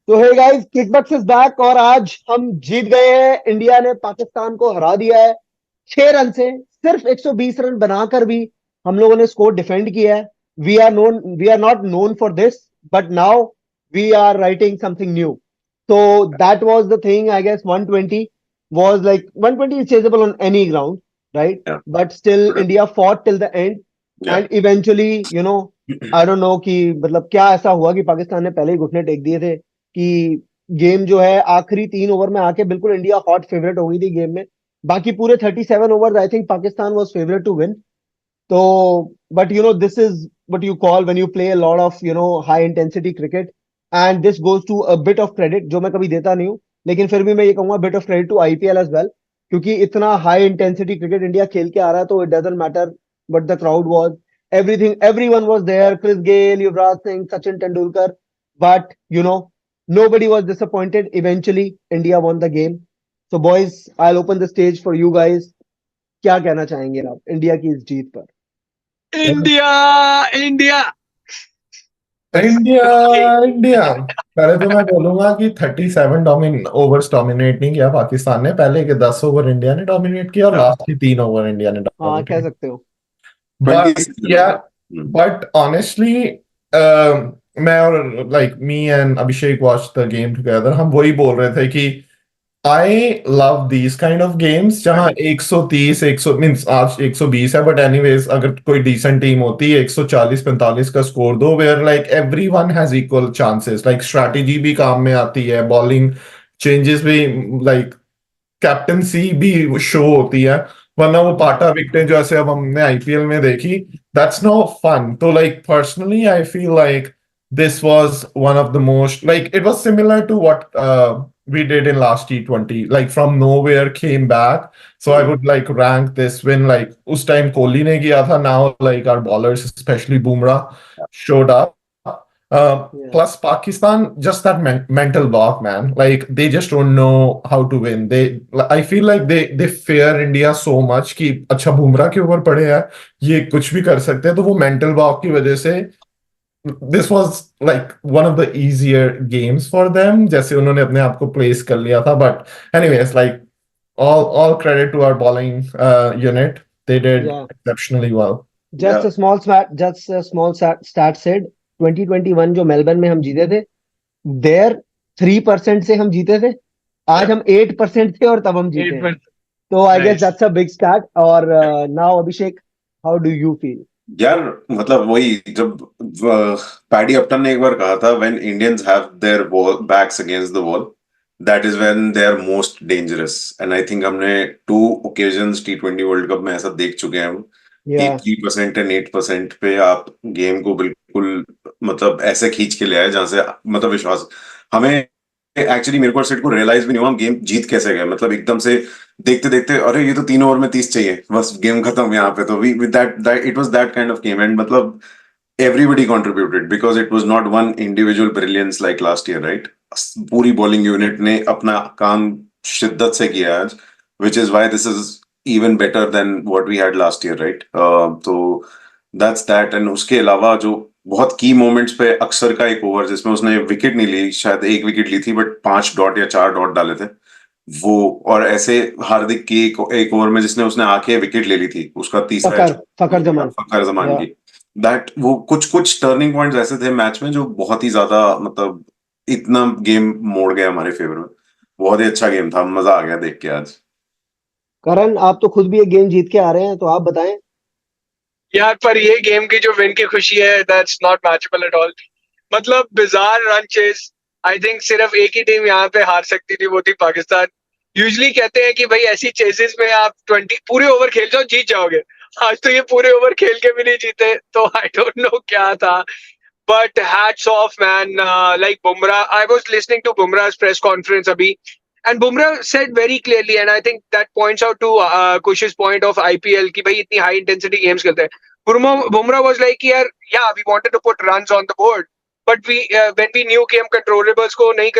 तो hey guys, किकबक्स is back और आज हम जीत गए हैं। इंडिया ने पाकिस्तान को हरा दिया है 6 रन से। सिर्फ 120 रन बनाकर भी हम लोगों ने स्कोर डिफेंड किया है। We are not known for this, but now we are writing something new. So that was the thing. I guess 120 was like 120 is chaseable on any ground, right? Yeah. But still, Correct. India fought till the end, Yeah. and eventually, I don't know कि मतलब क्या ऐसा हुआ कि पाकिस्तान ने पहले ही घुटने take दिए थे कि गेम जो है आखिरी 3 ओवर में आके बिल्कुल इंडिया हॉट फेवरेट हो गई थी गेम में। बाकी पूरे 37 over I think Pakistan was favourite to win. तो but this is what you call when you play a lot of high intensity cricket, and this goes to a bit of credit जो मैं कभी देता नहीं हूँ, लेकिन फिर भी मैं ये कहूंगा bit of credit to IPL as well, क्योंकि इतना high intensity cricket इंडिया खेल के आ रहा है तो it doesn't matter what the crowd was, everyone was there, Chris Gayle, Yuvraj Singh, Sachin Tendulkar, but nobody was disappointed. Eventually India won the game. So boys, I'll open the stage for you guys. क्या कहना चाहेंगे आप India की इस जीत पर? India India India India. पहले तो मैं बोलूंगा कि 37 ओवर्स डोमिनेट नहीं किया पाकिस्तान ने। पहले के 10 ओवर इंडिया ने डोमिनेट किया और लास्ट के 3 ओवर इंडिया ने हाँ, डोमिनेट कह सकते हो। बट ऑनेस्टली मैं और like me and Abhishek watch the game together. हम वही बोल रहे थे कि I love these kind of games जहां 130 100 मींस आज 120 है, बट एनीवेज अगर कोई डिसेंट टीम होती है 140-45 का स्कोर दो, where like everyone has equal chances, like strategy भी काम में आती है, बॉलिंग चेंजेस भी, लाइक कैप्टनसी भी शो होती है। वरना वो पाटा विकेटें जो ऐसे अब हमने आईपीएल में देखी, दैट्स नो फन। तो like personally I feel like this was one of the most, like it was similar to what we did in last T20, like from nowhere came back. So I would like rank this win, like us time Kohli ne kiya tha, now like our bowlers especially Bumrah showed up. Plus Pakistan, just that mental block, man, like they just don't know how to win. I feel like they fear India so much कि अच्छा बुमराह के ऊपर पड़े हैं, ये कुछ भी कर सकते हैं। तो वो mental block की वजह से this was like one of the easier games for them, जैसे उन्होंने अपने आप को प्लेस कर लिया था। But anyways, like all credit to our bowling unit, they did exceptionally well. Just a small stat said 2021 जो मेलबर्न में हम जीते थे, there 3% से हम जीते थे। आज हम 8% थे और तब हम जीते हैं। तो I guess that's a big stat. और now Abhishek, how do you feel? यार मतलब वही, जब पैडी अपटन ने एक बार कहा था, when Indians have their backs against the wall, that is when they are most dangerous. And I think हमने 2 ओकेजन्स T20 वर्ल्ड कप में ऐसा देख चुके हैं हम कि 3% एंड 8% पे आप गेम को बिल्कुल मतलब ऐसे खींच के ले आए जहां से मतलब विश्वास हमें एक्चुअली मेरे को सेट को रियलाइज भी नहीं हुआ हम गेम जीत कैसे गए। मतलब एकदम से देखते देखते अरे ये तो 3 ओवर में 30 चाहिए, बस गेम खत्म यहाँ पे। तो we with that it was that kind of game, and मतलब everybody contributed because it was not one individual brilliance like last year, right? पूरी बॉलिंग यूनिट ने अपना काम शिद्दत से किया आज, which is why this is even better than what we had last year, right? तो that's that. and उसके अलावा जो बहुत की मोमेंट्स पे अक्सर का एक ओवर जिसमें उसने विकेट नहीं ली, शायद 1 विकेट ली थी, बट 5 डॉट या 4 डॉट डाले थे वो। और ऐसे हार्दिक की एक ओवर में जिसने उसने आके विकेट ले ली थी, उसका तीसरा फखर जमान की, दैट वो कुछ टर्निंग पॉइंट्स ऐसे थे मैच में जो बहुत ही ज्यादा मतलब इतना गेम मोड़ गया हमारे फेवर में। बहुत ही अच्छा गेम था, मजा आ गया देख के आज। करण, आप तो खुद भी एक गेम जीत के आ रहे हैं, तो आप बताएं। यार पर ये गेम की जो विन की खुशी है, that's not matchable at all. मतलब bizarre run chase, I think सिर्फ एक ही टीम यहाँ पे हार सकती थी, वो थी पाकिस्तान। यूजुअली कहते हैं कि भाई ऐसी चेसेस में आप 20 पूरे ओवर खेल जाओ जीत जाओगे। आज तो ये पूरे ओवर खेल के भी नहीं जीते, तो आई डोंट नो क्या था। But hats off man, like Bumrah, I was listening to Bumrah's press conference अभी, and Bumrah said very clearly, and I think that points out to Kush's point of IPL कि भाई इतनी high intensity games खेलते हैं। Bumrah was like यार, yeah, we wanted to put runs on the board, but when we knew कि हम controllables को नहीं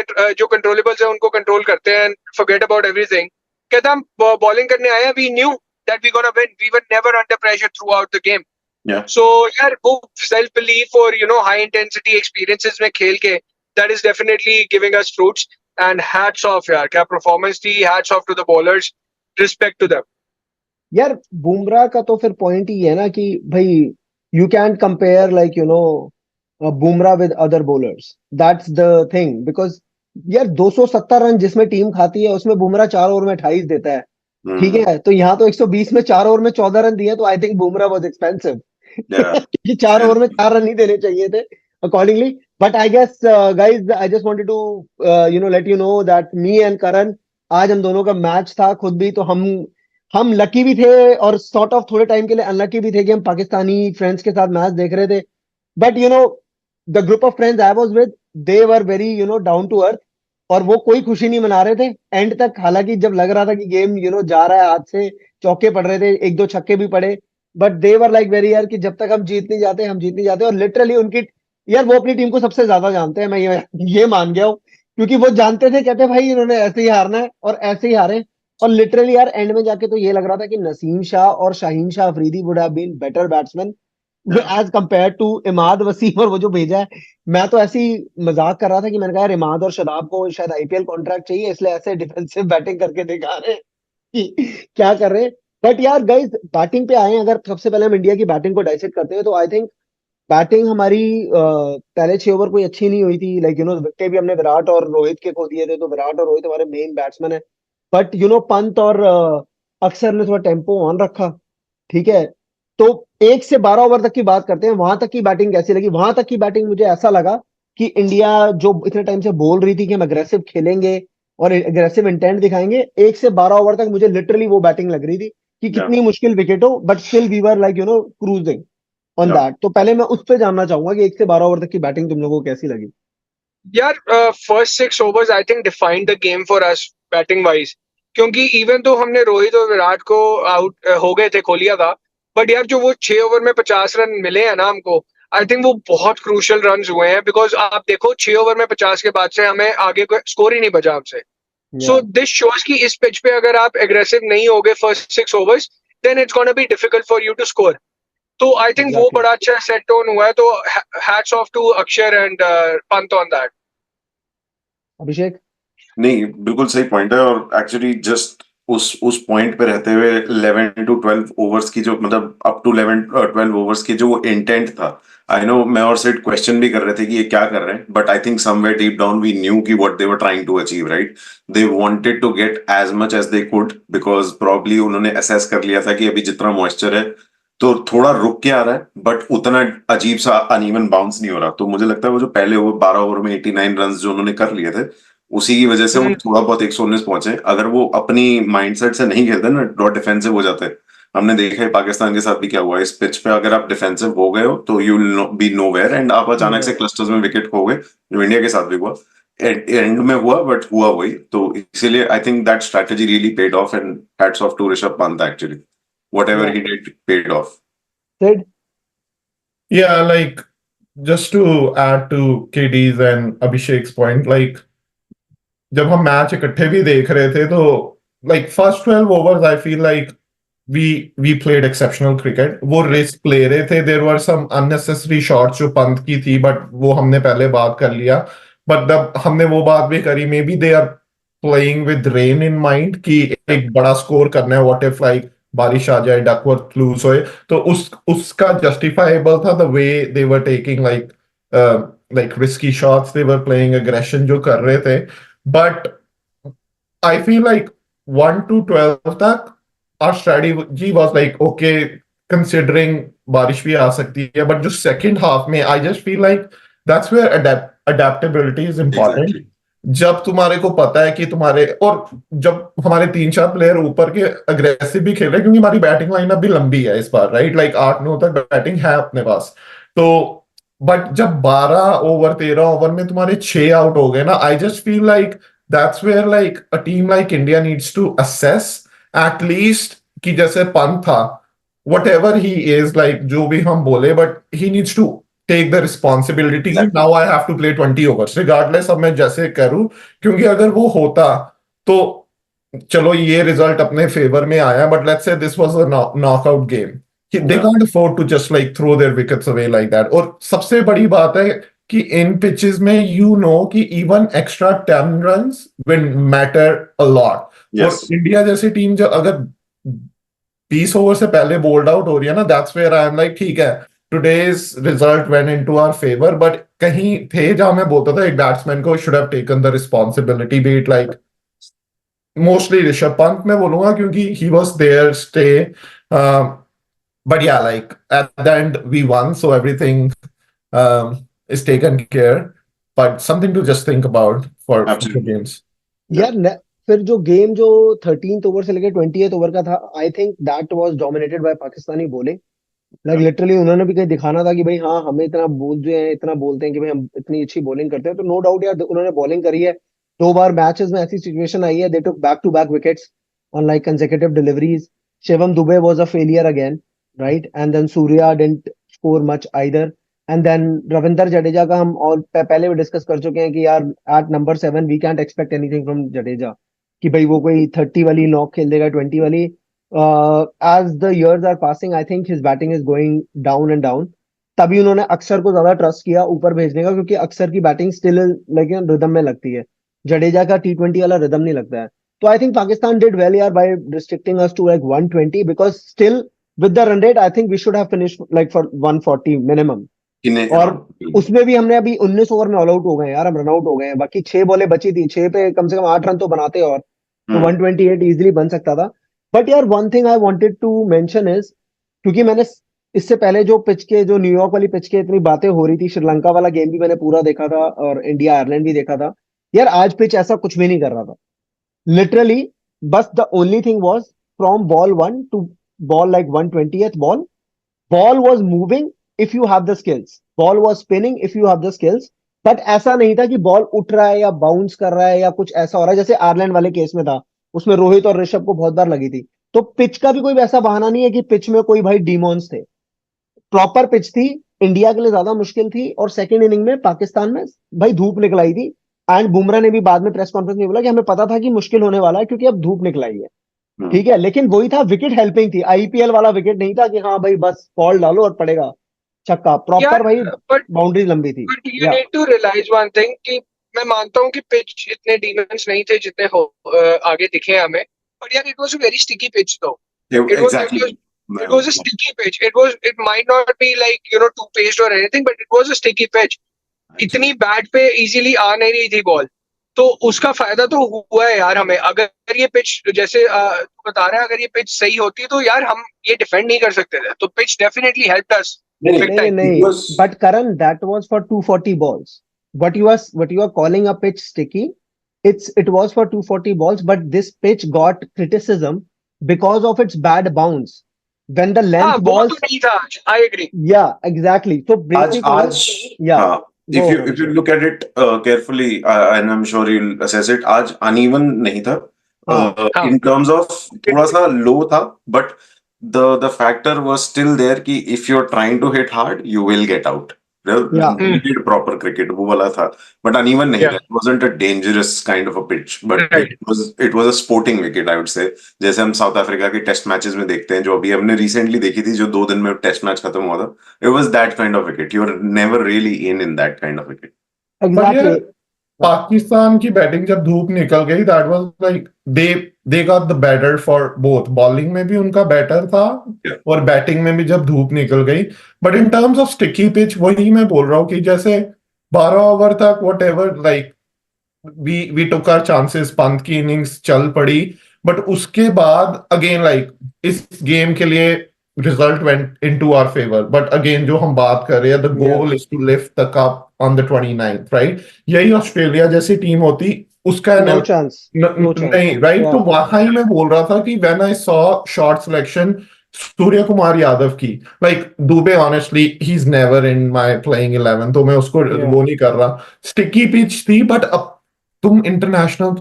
जो controllables है उनको control करते हैं and forget about everything, कहता हम bowling करने आए हैं, we knew that we gonna win, we were never under pressure throughout the game. Yeah. So यार वो self belief और high intensity experiences में खेल के that is definitely giving us fruits. And hats off, यार, क्या performance थी, hats off to the bowlers, respect to them. यार बुमराह का तो फिर पॉइंट ही है ना कि भाई you can compare like Bumrah with other bowlers, that's the thing, because यार 270 रन जिसमें टीम खाती है उसमें बुमराह 4 ओवर में 28 देता है, ठीक है, तो यहाँ तो 120 में 4 ओवर में 14 रन दिए, तो I think Bumrah was expensive. क्योंकि 4 ओवर में 4 रन नहीं देने चाहिए थे accordingly. But I guess guys I just wanted to let you know that me and Karan, आज हम दोनों का मैच था खुद भी, तो हम लकी भी थे और सॉर्ट ऑफ थोड़े टाइम के लिए अनलकी भी थे कि हम पाकिस्तानी फ्रेंड्स के साथ मैच देख रहे थे। But the group of friends I was with, they were very down to earth, और वो कोई खुशी नहीं मना रहे थे एंड तक। हालांकि जब लग रहा था कि गेम जा रहा है हाथ से, चौके पड़ रहे थे, एक दो छक्के भी पड़े, but they were like very यार कि जब तक हम जीत नहीं जाते हम जीत नहीं जाते। और लिटरली उनकी यार वो अपनी टीम को सबसे ज्यादा जानते हैं, मैं ये मान गया हूँ, क्योंकि वो जानते थे, कहते भाई इन्होंने ऐसे ही हारना है और ऐसे ही हारे। और लिटरली यार एंड में जाके तो ये लग रहा था कि नसीम शाह और Shaheen Shah Afridi would have been better batsman as compared to Imad Wasim, और वो जो भेजा है। मैं तो ऐसी मजाक कर रहा था कि मैंने कहा यार इमाद और शदाब को शायद आईपीएल कॉन्ट्रैक्ट चाहिए, इसलिए ऐसे डिफेंसिव बैटिंग करके दिखा रहे हैं कि क्या कर रहे हैं। बट यार गाइस बैटिंग पे आए, अगर सबसे पहले हम इंडिया की बैटिंग को डाइसेक्ट करते हैं तो आई थिंक बैटिंग हमारी पहले 6 ओवर कोई अच्छी नहीं हुई थी। लाइक विकेट भी हमने विराट और रोहित के खो दिए थे, तो विराट और रोहित हमारे मेन बैट्समैन है। बट पंत और अक्षर ने थोड़ा टेम्पो ऑन रखा, ठीक है। तो 1 से 12 ओवर तक की बात करते हैं, वहां तक की बैटिंग कैसी लगी? वहां तक की बैटिंग मुझे ऐसा लगा कि इंडिया जो इतने टाइम से बोल रही थी कि हम अग्रेसिव खेलेंगे और अग्रेसिव इंटेंट दिखाएंगे, 1 से 12 ओवर तक मुझे लिटरली वो बैटिंग लग रही थी कि कितनी मुश्किल विकेट हो, but still we were like cruising on that. तो पहले मैं उस पर जानना चाहूंगा कि 1 से 12 ओवर तक की बैटिंग तुम लोगों को कैसी लगी? यार first 6 overs I think defined the game for us batting wise, क्योंकि इवन तो हमने रोहित और विराट को आउट हो गए थे, खोलिया था, बट यार जो वो 6 ओवर में 50 रन मिले हैं ना हमको, आई थिंक वो बहुत क्रूशियल रन हुए हैं। बिकॉज आप देखो 6 ओवर में 50 के बाद से हमें आगे कोई स्कोर ही नहीं बचा हमसे। सो दिस शोज कि इस पिच पे अगर आप एग्रेसिव नहीं होगे first 6 overs, then it's gonna be difficult for you to score. तो आई थिंक वो बड़ा अच्छा सेट टोन हुआ है। तो हैट्स ऑफ टू अक्षर एंड पंत ऑन दैट। अभिषेक? नहीं, बिल्कुल सही पॉइंट है। और एक्चुअली जस्ट उस पॉइंट पे रहते हुए 11 to 12 ओवर्स की जो मतलब अप टू 11-12 ओवर्स की जो वो इंटेंट था, आई नो मैं और सिड क्वेश्चन भी कर रहे थे कि ये क्या कर रहे हैं, but I think somewhere deep down we knew कि what they were trying to achieve, right. They wanted to get as much as they could, because probably उन्होंने असेस कर लिया था कि अभी जितना मॉइस्चर है तो थोड़ा रुक के आ रहा है, बट उतना अजीब सा अनइवन बाउंस नहीं हो रहा। तो मुझे लगता है वो जो पहले 12 ओवर में 89 रन जो उन्होंने कर लिए थे, उसी की वजह से वो थोड़ा बहुत 119 पहुंचे। अगर वो अपनी माइंडसेट से नहीं खेलते ना, डॉट डिफेंसिव हो जाते। हमने देखा है पाकिस्तान के साथ भी क्या हुआ, इस पिच पे अगर आप डिफेंसिव हो गए हो तो you will be nowhere, and आप अचानक से क्लस्टर्स में विकेट खो गए, जो इंडिया के साथ भी हुआ, एंड में हुआ, बट हुआ वही। तो इसीलिए I think that strategy really paid off, and hats off to Rishabh Pant actually, whatever he did paid off. Sid? Yeah, like just to add to KD's and Abhishek's point, like जब हम match इकट्ठे भी देख रहे थे तो like first 12 overs I feel like we played exceptional cricket. वो risk ले रहे थे, there were some unnecessary shots जो पंत की थी, बट वो हमने पहले बात कर लिया। बट जब हमने वो बात भी करी, maybe they are playing with rain in mind कि एक बड़ा स्कोर करना है, व्हाट इफ लाइक बारिश आ जाए, डकवर्थ लूज होए, तो उसका जस्टिफाइबल था the way they were taking like risky shots, they were playing aggression जो कर रहे थे। But I feel like 1 to 12 तक our strategy was like okay, considering बारिश भी आ सकती है, but जो second half में I just feel like that's where adaptability is important. Exactly. जब तुम्हारे को पता है कि तुम्हारे, और जब हमारे 3-4 प्लेयर ऊपर के अग्रेसिव भी खेल रहे हैं, क्योंकि हमारी बैटिंग लाइनअप भी लंबी है इस बार, राइट, लाइक 8-9 तक बैटिंग है अपने पास। तो बट जब 12 ओवर 13 ओवर में तुम्हारे 6 आउट हो गए ना, I just feel like that's where like a team like India needs to assess at least कि जैसे पंत था, whatever he is, like जो भी हम बोले, but he needs to take the responsibility. Now I have to play 20 overs regardless अब मैं जैसे करूं, क्योंकि अगर वो होता तो चलो ये रिजल्ट अपने फेवर में आया, but let's say this was a knockout game. They can't afford to just like throw their wickets away like that. और सबसे बड़ी बात है कि इन पिचेस में यू नो कि even extra 10 runs will matter a lot. और Yes. इंडिया जैसी टीम जब अगर 20 ओवर से पहले बोल्ड आउट हो रही है ना, that's where I am like ठीक है, today's result went into our favour, but कहीं थे जहां मैं बोलता था एक बैट्समैन को should have taken the responsibility, be it like mostly Rishabh Pant मैं बोलूंगा क्योंकि he was there stay, but yeah, like at the end we won, so everything is taken care. But something to just think about for future Absolutely. games. यार फिर जो game जो 13th over से लेके 20th over का था, आई think that was dominated by Pakistani bowling. Like literally उन्होंने भी कहीं दिखाना था कि भाई हाँ हमें इतना बोलते हैं, इतना बोलते हैं कि भाई हम इतनी अच्छी बॉलिंग करते हैं, तो नो डाउट यार उन्होंने बॉलिंग करी है। 2 बार मैचेस में ऐसी सिचुएशन आई है, they took back to back wickets on like consecutive deliveries. Shivam Dube was a failure again, right, and then Surya didn't score much either, and then Ravindra Jadeja का हम और पहले भी डिस्कस कर चुके हैं कि यार at number 7 we can't expect anything from Jadeja कि भाई वो कोई 30 वाली नॉक खेल देगा, 20 वाली। as the years are passing, I think his batting is going down and down. तभी उन्होंने अक्षर को ज्यादा ट्रस्ट किया ऊपर भेजने का, क्योंकि अक्षर की बैटिंग स्टिल लाइक रिदम में लगती है, जडेजा का T20 वाला रिदम नहीं लगता है। तो I think Pakistan did well यार by restricting us to like 120, because still with the run rate I think we should have finished like for 140 minimum. किन्हें और उसमें भी हमने अभी 19 ओवर में ऑल आउट हो गए यार, हम रन आउट हो गए हैं, बाकी 6 बॉलें बची थी, 6 पे कम से कम 8 रन तो बनाते, और तो 128 इजीली बन सकता था। बट यार one thing I wanted to mention is, क्योंकि मैंने इससे पहले जो पिच के, जो न्यूयॉर्क वाली पिच के इतनी बातें हो रही थी, श्रीलंका वाला गेम भी मैंने पूरा देखा था और इंडिया आयरलैंड भी देखा था। यार आज पिच ऐसा कुछ भी नहीं कर रहा था लिटरली, बस the only thing was from ball 1 to ball like 120th ball was moving if you have the skills, ball was spinning if you have the skills. But ऐसा नहीं था कि बॉल उठ रहा है या बाउंस कर रहा है या कुछ ऐसा हो रहा है जैसे आयरलैंड वाले केस में था, उसमें रोहित और ऋषभ को बहुत बार लगी थी। तो पिच का भी कोई वैसा बहाना नहीं है कि पिच में कोई भाई डीमॉन्स थे, प्रॉपर पिच थी, इंडिया के लिए ज्यादा मुश्किल थी। और सेकंड इनिंग में पाकिस्तान में भाई धूप निकल आई थी, एंड बुमराह ने भी बाद में प्रेस कॉन्फ्रेंस में बोला कि हमें पता था कि मुश्किल होने वाला है क्योंकि अब धूप निकल आई है, ठीक है, लेकिन वही था, विकेट हेल्पिंग थी, आईपीएल वाला विकेट नहीं था कि हाँ भाई बस बॉल डालो और पड़ेगा छक्का, प्रॉपर भाई बाउंड्री लंबी थी। But you need to realize one thing कि मैं मानता हूँ कि पिच इतने डीमेंस नहीं थे जितने हो आगे दिखे हमें, बट यार it was a very sticky pitch दो। It was a sticky pitch. It might not be like, you know, two-paced or anything, but it was a sticky pitch. इतनी बैट पे इजीली आ नहीं रही थी बॉल, तो उसका फायदा तो हुआ है यार हमें। अगर ये पिच जैसे तू बता रहा है, अगर ये पिच सही होती तो यार हम ये डिफेंड नहीं कर सकते थे। तो पिच डेफिनेटली हेल्प्ड अस। नहीं, but Karan, that was for 240 balls. What you are calling a pitch sticky, it was for 240 balls, but this pitch got criticism because of its bad bounce. When the length balls, नहीं था, I agree. Yeah, exactly. So basically, yeah. If you look at it carefully, and I'm sure you'll assess it, आज uneven नहीं था in terms of थोड़ा सा low था, but the factor was still there कि if you're trying to hit hard, you will get out. We did proper cricket, वो वाला था, but uneven नहीं था. It wasn't a dangerous kind of a pitch, but it was a sporting wicket, I would say. जैसे हम south Africa के test matches में देखते हैं, जो अभी हमने रिसेंटली देखी थी, जो 2 दिन में टेस्ट मैच खत्म हुआ था, it was that kind of wicket. You were never really in that kind of wicket. Exactly. Pakistan की बैटिंग जब धूप निकल गई, that was like they got the better for both, bowling में भी उनका बेटर था और बैटिंग में भी जब धूप निकल गई। But in terms of sticky pitch, वही मैं बोल रहा हूँ कि जैसे 12 ओवर तक whatever like we took our chances, Pant की इनिंग्स चल पड़ी, बट उसके बाद अगेन लाइक इस गेम के लिए result went into our favor, but again जो हम बात कर रहे हैं, the goal is to lift the cup on the 29th, right? यही ऑस्ट्रेलिया जैसी टीम होती, उसका no chance. नहीं, right? तो वहां ही मैं बोल रहा था कि when I saw short selection Surya Kumar Yadav की, like Dubey honestly he's never in my playing 11, तो मैं उसको वो नहीं कर रहा, sticky pitch थी, but अब तुम इंटरनेशनल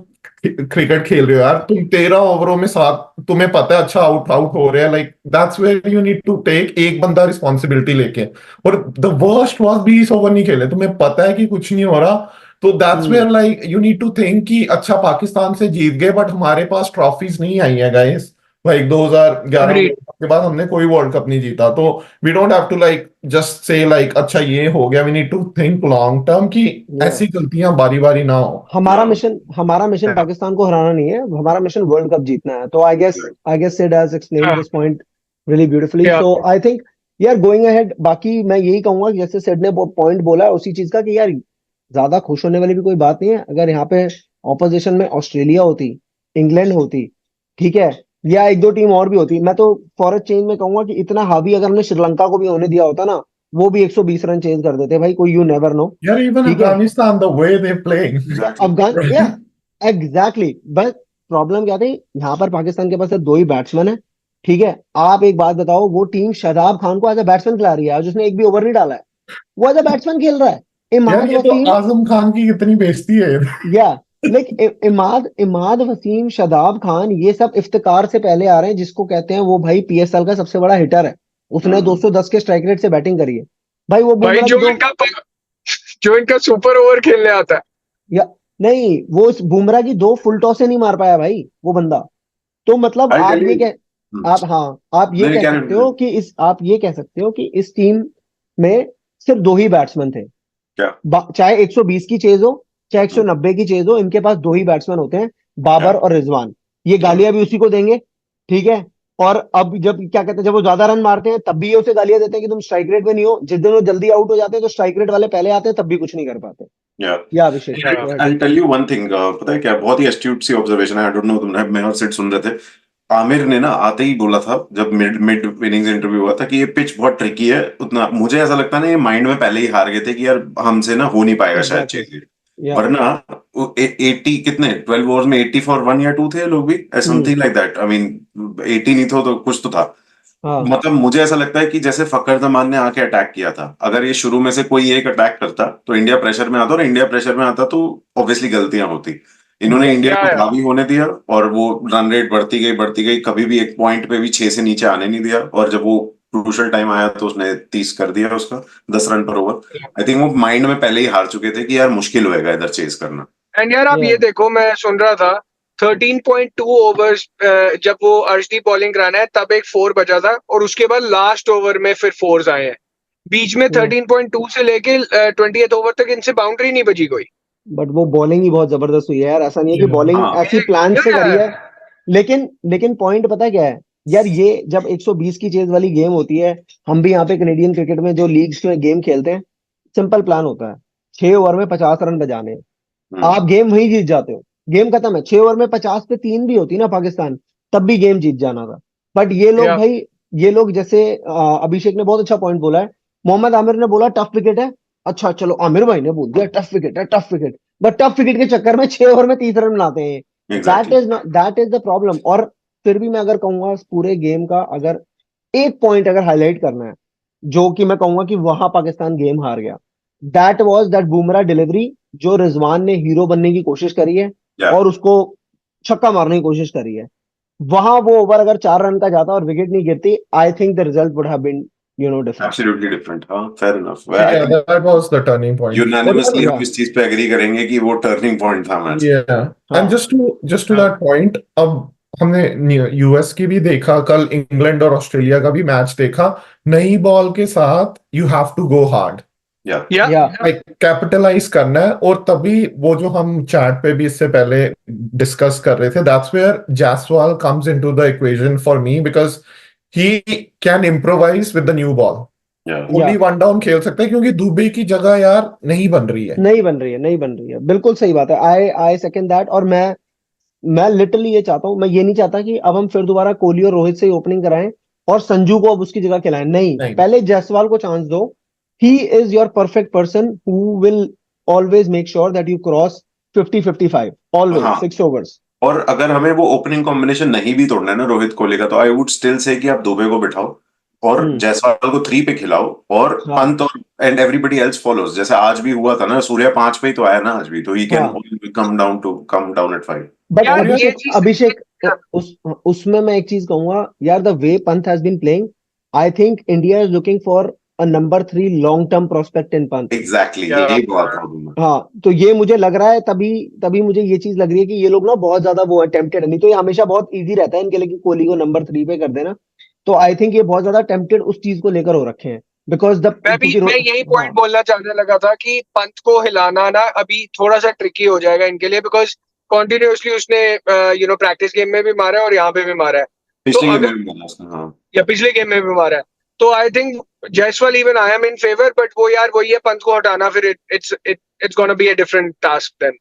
क्रिकेट खेल रहे हो यार, तुम 13 ओवरों में 7, तुम्हें पता है अच्छा आउट हो रहे हैं, like that's where you need to take एक बंदा रिस्पॉन्सिबिलिटी लेके। और द वर्स्ट वाज 20 ओवर नहीं खेले, तुम्हें पता है कि कुछ नहीं हो रहा, तो that's where like you need to think कि अच्छा पाकिस्तान से जीत गए, बट हमारे पास ट्रॉफीज नहीं आई है गाइस, लाइक 2011 के बाद हमने कोई वर्ल्ड कप नहीं जीता, तो we don't have to like just say like अच्छा ये हो गया, we need to think long term कि ऐसी गलतियां बारी बारी ना हो। हमारा मिशन पाकिस्तान को हराना नहीं है, हमारा मिशन वर्ल्ड कप जीतना है। तो I guess Sid has explained this point really beautifully. Yeah. So I think यार गोइंग अहेड, बाकी मैं यही कहूंगा कि जैसे सिड ने पॉइंट बोला है उसी चीज का, कि यार ज्यादा खुश होने वाली भी कोई बात नहीं है। अगर यहाँ पे ऑपोजिशन में ऑस्ट्रेलिया होती, इंग्लैंड होती, ठीक है, या एक दो टीम और भी होती, मैं तो फॉर अ चेंज में कहूंगा कि इतना हावी अगर हमने श्रीलंका को भी होने दिया होता ना, वो भी 120 रन चेज कर देते भाई, कोई यू नेवर नो। यार इवन ठीक है, Afghanistan the way they playing, Afghan, या एग्जैक्टली, बस प्रॉब्लम क्या थी, यहाँ पर पाकिस्तान के पास सिर्फ दो ही बैट्समैन है। ठीक है, आप एक बात बताओ, वो टीम शादाब खान को एज अ बैट्समैन खिला रही है, आज उसने एक भी ओवर नहीं डाला है, वो एज अ बैट्समैन खेल रहा है। यार इमाद ये तो वसीम, आजम खान की कितनी बेइज्जती है। या लाइक इमाद वसीम, शादाब खान, ये सब इफ्तिकार से पहले आ रहे हैं, जिसको कहते हैं वो भाई पीएसएल का सबसे बड़ा हिटर है, उसने 210 के स्ट्राइक रेट से बैटिंग करी है भाई। वो भाई बुमराह की जो इनका सुपर ओवर खेलने आता है। या नहीं, वो इस बुमराह की 2 फुल टॉस से नहीं मार पाया भाई वो बंदा। तो मतलब I'll आप tell ये you. कह आप हाँ आप ये नहीं, कह क्या सकते हो कि आप ये कह सकते हो कि इस टीम में सिर्फ 2 ही बैट्समैन थे। क्या? चाहे 120 की चेज हो, चाहे 190 की चेज हो, इनके पास 2 ही बैट्समैन होते हैं, बाबर और रिजवान। ये गालियां भी उसी को देंगे, ठीक है। और अब जब क्या कहते हैं, जब वो ज्यादा रन मारते हैं तब भी ये उसे गालियां देते हैं कि तुम स्ट्राइक रेट में नहीं हो। जिस दिन वो जल्दी आउट हो जाते हैं तो स्ट्राइक रेट वाले पहले आते हैं, तब भी कुछ नहीं कर पाते। Yeah. या अभिषेक, Yeah. go ahead. I'll tell you one thing, पता है क्या, बहुत ही एस्ट्यूट सी ऑब्जर्वेशन है, आई डोंट नो तुमने, मैं और सिड सुन रहे थे, आमिर ने ना आते ही बोला था जब मिड मिड इनिंग्स इंटरव्यू हुआ था कि ये पिच बहुत ट्रिकी है। उतना मुझे ऐसा लगता है ना, ये माइंड में पहले ही हार गए थे कि यार हमसे ना हो नहीं पाएगा शायद Exactly. चीज। या वरना 80 कितने 12 ओवर्स में 80 फॉर 1 या 2 थे लोग भी, something like that. I mean 80 नहीं तो कुछ तो था। हाँ मतलब मुझे ऐसा लगता है कि जैसे फकर जमान ने आके अटैक किया था, अगर ये शुरू में से कोई एक अटैक करता तो इंडिया प्रेशर में आता, और इंडिया प्रेशर में आता तो ऑब्वियसली गलतियां होती। इन्होंने इंडिया Yeah, को yeah. हावी होने दिया, और वो रन रेट बढ़ती गई, कभी भी एक पॉइंट पे भी 6 से नीचे आने नहीं दिया, और जब वो क्रूशल टाइम आया तो उसने 30 कर दिया उसका, 10 रन पर ओवर। आई थिंक वो माइंड में पहले ही हार चुके थे कि यार मुश्किल होएगा इधर चेस करना। एंड यार आप Yeah. ये देखो, मैं सुन रहा था 13.2 ओवर्स जब वो अर्शदीप बॉलिंग कराना है तब एक 4 बचा था, और उसके बाद लास्ट ओवर में फिर 4s आए हैं। बीच में 13.2 से लेके 20th ओवर तक इनसे बाउंड्री नहीं बची कोई। बट वो बॉलिंग ही बहुत जबरदस्त हुई है यार, ऐसा नहीं है कि Yeah. बॉलिंग हाँ। ऐसी प्लान से करी है। लेकिन पॉइंट पता है क्या है यार, ये जब 120 की चेज वाली गेम होती है, हम भी यहाँ पे कनेडियन क्रिकेट में जो लीग्स में गेम खेलते हैं, सिंपल प्लान होता है, 6 ओवर में 50 रन बजाने हैं। आप गेम वहीं जीत जाते हो, गेम खत्म है। 6 ओवर में 50 पे 3 भी होती ना पाकिस्तान, तब भी गेम जीत जाना था। बट ये लोग Yeah. भाई, ये लोग जैसे अभिषेक ने बहुत अच्छा पॉइंट बोला है, मोहम्मद आमिर ने बोला टफ विकेट है। अच्छा चलो, आमिर भाई ने बोल दिया टफ विकेट है, tough wicket, but tough wicket के चक्कर में 6 ओवर में 30 रन बनाते हैं। Exactly. That is the problem. और फिर भी मैं अगर कहूंगा इस पूरे गेम का अगर एक पॉइंट अगर हाईलाइट करना है, जो कि मैं कहूंगा कि वहां पाकिस्तान गेम हार गया, that was that Bumrah delivery, जो रिजवान ने हीरो बनने की कोशिश करी है Yeah. और उसको छक्का मारने की कोशिश करी है। वहां वो ओवर अगर 4 रन का जाता और विकेट नहीं गिरती, I think the result would have been different. Absolutely different. हाँ, fair enough. I Yeah, think that was the turning point. unanimously Yeah. हम इस चीज पे एग्री करेंगे कि वो टर्निंग पॉइंट था मैच। Yeah, हाँ। and just to that point, अब हमने यूएस की भी देखा, कल इंग्लैंड और ऑस्ट्रेलिया का भी मैच देखा। नई बॉल के साथ you have to go hard, Yeah. Yeah. Like capitalize करना है। और तभी वो जो हम चैट पे भी इससे पहले डिस्कस कर रहे थे, that's where Jaiswal comes into the equation for me, because he can improvise with the new ball. Yeah. Only one down खेल सकता है, क्योंकि दुबे की जगह यार नहीं बन रही है। नहीं बन रही है, बिल्कुल सही बात है। आई सेकंड दैट। और मैं लिटरली ये चाहता हूं, मैं ये नहीं चाहता कि अब हम फिर दोबारा कोहली और रोहित से ही ओपनिंग कराएं और संजू को अब उसकी जगह खिलाएं। नहीं, पहले जायसवाल को चांस दो। He is your perfect person who will always make sure that you cross 50-55 always हाँ। 6 ओवर्स। और अगर हमें वो ओपनिंग कॉम्बिनेशन नहीं भी तोड़ना है ना रोहित कोहली का, तो आई वुड स्टिल से कि आप दुबे को बिठाओ और जायसवाल को 3 पे खिलाओ, और हाँ। पंत और एंड एवरीबडी एल्स फॉलोज, जैसे आज भी हुआ था ना, सूर्या 5 पे ही तो आया ना आज भी, तो he can come down at 5। But यार, ये चीज- अभिषेक उसमें मैं एक चीज कहूंगा यार, the way Pant has been playing, I think India is looking for a number 3 long term prospect in Pant. Exactly, Yeah. यही बहुत प्रॉब्लम है। हाँ, तो ये मुझे लग रहा है, तभी मुझे ये चीज लग रही है कि ये लोग ना बहुत ज्यादा वो टेम्पटेड है। नहीं तो ये हमेशा बहुत इजी रहता है इनके लिए कि कोहली को नंबर 3 पे कर देना। तो आई थिंक ये बहुत ज्यादा टेम्पटेड उस चीज को लेकर हो रखे हैं, बिकॉज द क्योंकि मैं यही पॉइंट हाँ बोलना चाहने लगा था कि पंत को हिलाना ना अभी थोड़ा सा ट्रिकी हो जाएगा इनके लिए, बिकॉज कॉन्टिन्यूसली उसने प्रैक्टिस गेम में भी मारा है और यहाँ पे भी मारा है। तो पिछले गेम अगर में भी बोला उसने, हाँ। या पिछले गेम में भी मारा है, तो I think Jaiswal even I am in favour, but वो यार वही है, पंत को हटाना फिर it's gonna be a different task then.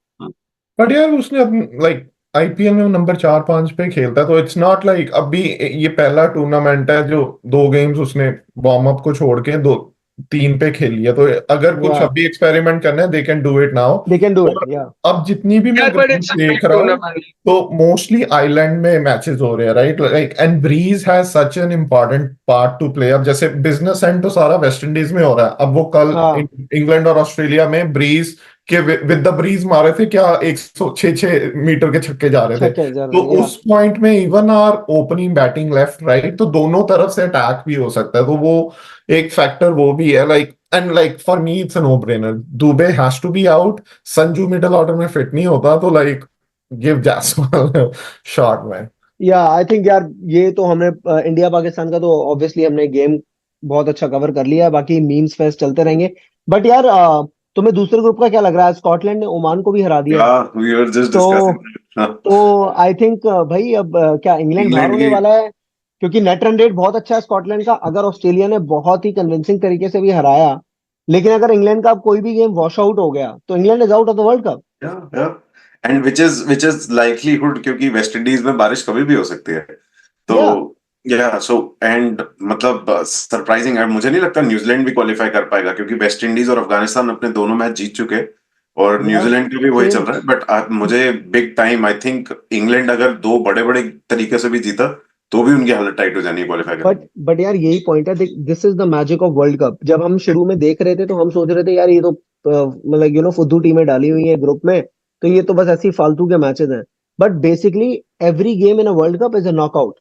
But यार उसने लाइक आईपीएल में वो नंबर 4-5 पे खेलता है, तो इट्स नॉट लाइक अभी ये पहला टूर्नामेंट है जो 2 गेम्स उसने वार्म अप को छोड़ के 2-3 पे खेल लिया, तो अगर कुछ या अभी एक्सपेरिमेंट करना है they can do it now. They can do it और या अब जितनी भी मैं यार but ground it's a big देख रहा हूँ टूर्नामेंट। तो मोस्टली आइलैंड में मैचेस हो रहे हैं, right, like and breeze has such an important part to play. अब जैसे बिजनेस एंड तो सारा वेस्ट इंडीज में हो रहा है, अब वो कल हाँ इंग्लैंड और ऑस्ट्रेलिया में ब्रीज के विद द ब्रीज मारे थे क्या, 106 मीटर के छक्के जा रहे थे। छक्के जर तो या उस पॉइंट में even our opening batting left right, तो दोनों तरफ से अटैक भी हो सकता है, तो वो एक फैक्टर वो भी है। Like and like for me it's a no brainer, Dube has to be out, Sanju middle order में फिट नहीं होता, तो लाइक गिव जायसवाल शॉट में। या आई थिंक यार ये तो हमने इंडिया पाकिस्तान का तो ऑब्वियसली हमने गेम बहुत अच्छा कवर कर लिया है, बाकी मीम्स फेस्ट चलते रहेंगे। बट यार तुम्हें दूसरे ग्रुप का क्या लग रहा है? स्कॉटलैंड ने ओमान को भी हरा दिया है। Yeah, we were just तो discussing. तो आई थिंक भाई अब क्या इंग्लैंड बाहर इंग्लैंड होने की, वाला है? क्योंकि नेट रन रेट बहुत अच्छा है स्कॉटलैंड का, अगर ऑस्ट्रेलिया ने बहुत ही कन्विंसिंग तरीके से भी हराया, लेकिन अगर इंग्लैंड का अब कोई भी गेम वॉश आउट हो गया तो England is out of the world cup. yeah, yeah. And which is likelihood, क्योंकि वेस्ट इंडीज में बारिश कभी भी हो सकती है। तो या या सो एंड मतलब सरप्राइजिंग है, मुझे नहीं लगता न्यूजीलैंड भी क्वालिफाई कर पाएगा, क्योंकि वेस्ट इंडीज और अफगानिस्तान अपने दोनों मैच जीत चुके, और या न्यूजीलैंड का भी वही चल सेम। रहा है। बट मुझे big time I think England अगर दो बड़े बड़े तरीके से भी जीता तो भी उनकी हालत टाइट हो जानी है क्वालिफाई करने में। बट यार यही पॉइंट है, this is the magic of world cup. जब हम शुरू में देख रहे थे तो हम सोच रहे थे यार ये तो मतलब फुद्दू टीमें डाली हुई है ग्रुप में, तो ये तो बस ऐसी फालतू के मैचेस हैं। But basically every game in a world cup is a knockout.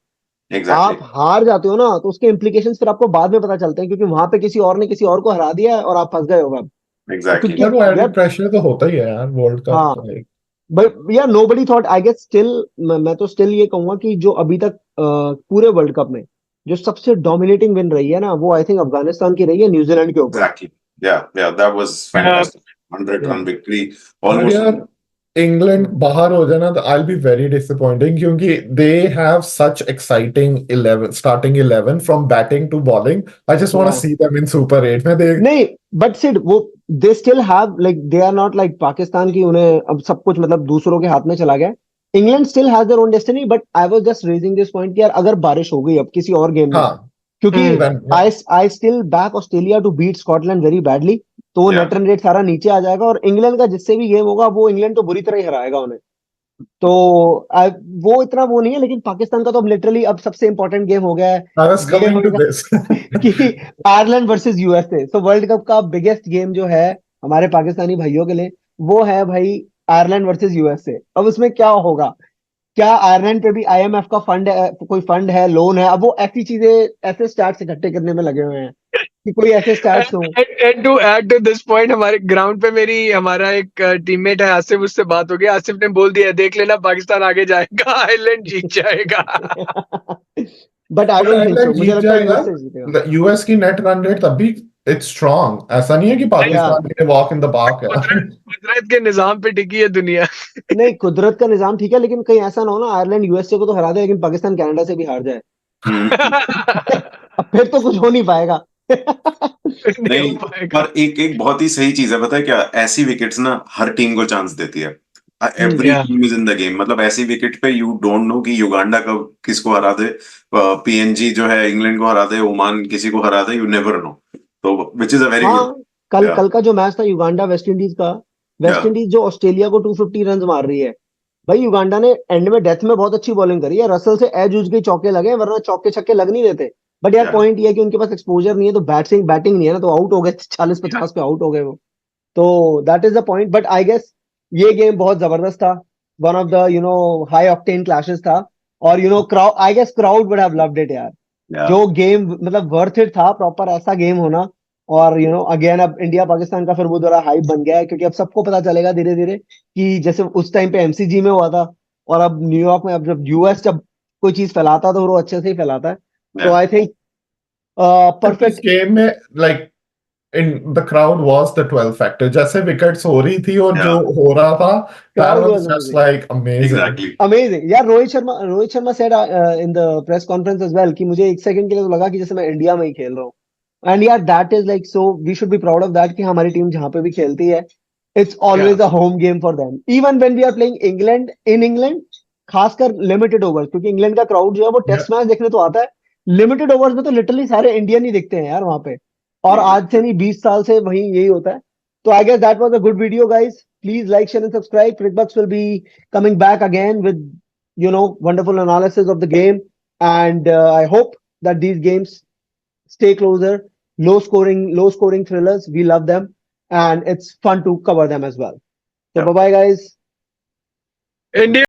Exactly, आप हार जाते हो ना तो उसके इम्प्लीकेशंस फिर आपको बाद में पता चलते हैं, क्योंकि वहां पे किसी और ने किसी और को हरा दिया है और आप फंस गए हो अब। एग्जैक्टली। क्योंकि यार वो एडेड यार प्रेशर तो होता ही है यार वर्ल्ड कप हाँ, तो, लाइक बट यार nobody thought I guess still, मैं तो स्टिल ये कहूंगा कि जो अभी तक पूरे वर्ल्ड कप में जो सबसे डोमिनेटिंग विन रही है ना, वो आई थिंक अफगानिस्तान की रही है न्यूजीलैंड के ऊपर। Exactly. Yeah, that was fantastic. 100 या run victory, बट almost. यार इंग्लैंड बाहर हो जाए ना तो I will be very disappointing, क्योंकि they have such exciting 11 starting 11 from batting to bowling. I just want या to see them in super 8 में। दे नहीं, बट सिड वो they still have like they are not like Pakistan की, उन्हें अब सब कुछ मतलब दूसरों के हाथ में चला गया। England still has their own destiny, but I was just raising this point कि यार अगर बारिश हो गई अब किसी और गेम में, हाँ क्योंकि then I still back Australia to beat Scotland very badly, तो वो Yeah. नेट रन रेट सारा नीचे आ जाएगा और इंग्लैंड का जिससे भी गेम होगा वो इंग्लैंड तो बुरी तरह ही हराएगा उन्हें। तो वो इतना वो नहीं है, लेकिन पाकिस्तान का तो अब लिटरली अब सबसे इंपॉर्टेंट गेम हो गया है। आई वाज ये कमिंग टू होगा दिस। कि आयरलैंड वर्सेस यूएसए, तो वर्ल्ड कप का बिगेस्ट गेम जो है हमारे पाकिस्तानी भाइयों के लिए, वो है भाई आयरलैंड वर्सेस यूएसए। अब उसमें क्या होगा? क्या आयरलैंड पे भी आईएमएफ का फंड है, कोई फंड है, लोन है? अब वो ऐसी चीजें, ऐसे स्टैट्स इकट्ठे करने में लगे हुए हैं कि कोई ऐसे स्टैट्स हो। And to add to this point, हमारे ग्राउंड पे मेरी हमारा एक टीममेट है आसिफ, उससे बात हो गई। आसिफ ने बोल दिया देख लेना पाकिस्तान आगे जाएगा, आयरलैंड जीत जाएगा। But I but don't think so, Ireland मुझे जीत लगता है जाएगा, यूएसए जीतेगा। यूएस की नेट रन रेट तब भी इट्स स्ट्रांग, ऐसा नहीं है कि या पाकिस्तान के वॉक इन द पार्क है। कुदरत के निजाम पे टिकी है दुनिया। नहीं, कुदरत का निजाम ठीक है, लेकिन कहीं ऐसा ना हो ना आयरलैंड यूएसए को तो हरा दे लेकिन पाकिस्तान कनाडा से भी हार जाए। हम्म। अब फिर तो कुछ हो नहीं पाएगा। नहीं हो नहीं, पाएगा। पर एक एक बहुत ही सही चीज है, पता है क्या? ऐसी विकेट्स ना हर टीम को चांस देती है। एवरी या team is in the game, मतलब ऐसी विकेट पे यू डोंट नो कि युगांडा कब किसको हरा दे, पीएनजी जो है इंग्लैंड को हरा दे, ओमान किसी को हरा दे, यू नेवर नो। तो which is a very good. हाँ, कल या कल का जो मैच था युगांडा वेस्ट इंडीज का, या वेस्ट इंडीज जो ऑस्ट्रेलिया को 250 रन मार रही है, भाई युगांडा ने एंड में डेथ में बहुत अच्छी बॉलिंग करी है, रसल से एज उज के चौके लगे, वरना चौके छक्के लग नहीं देते। बट यार या पॉइंट ये है कि उनके पास एक्सपोजर नहीं है, तो बैटिंग नहीं है ना, तो आउट हो गए 40-50 पे आउट हो गए वो। तो that is the point. But I guess ये गेम बहुत जबरदस्त था, one of the high octane clashes था, और crowd, I guess crowd would have loved it यार। या जो गेम मतलब वर्थ इट था, प्रॉपर ऐसा गेम होना। और अगेन अब इंडिया पाकिस्तान का फिर वो दोबारा हाइप बन गया है, क्योंकि अब सबको पता चलेगा धीरे धीरे कि जैसे उस टाइम पे एमसीजी में हुआ था, और अब न्यूयॉर्क में, अब जब यूएस जब कोई चीज फैलाता है तो वो अच्छे से ही फैलाता है। So I think इस perfect. गेम में like in the crowd was the 12 factor. जैसे विकेट्स हो रही थी और जो Yeah. हो रहा था, that Crowd was was just amazing. like amazing. Exactly. Amazing. यार Rohit Sharma said in the press conference as well कि मुझे एक सेकंड के लिए तो लगा कि जैसे मैं इंडिया में ही खेल रहा हूँ. And yeah, that is like, so we should be proud of that कि हमारी टीम जहाँ पे भी खेलती है, it's always a home game for them. Even when we are playing England in England, खासकर लिमिटेड ओवर्स, क्योंकि इंग्लैंड का क्राउड जो है वो टेस्ट मैच देखने तो आता है, लिमिटेड ओवर्स में तो लिटरली सारे इंडियन ही दिखते हैं यार वहां पे. और आज से नहीं 20 साल से वही यही होता है. तो I guess that was a good video guys. Please like, share and subscribe. Crickbucks will be coming back again with wonderful analysis of the game, and I hope that these games stay closer. Low scoring thrillers. We love them, and it's fun to cover them as well. So Yep. bye bye guys. India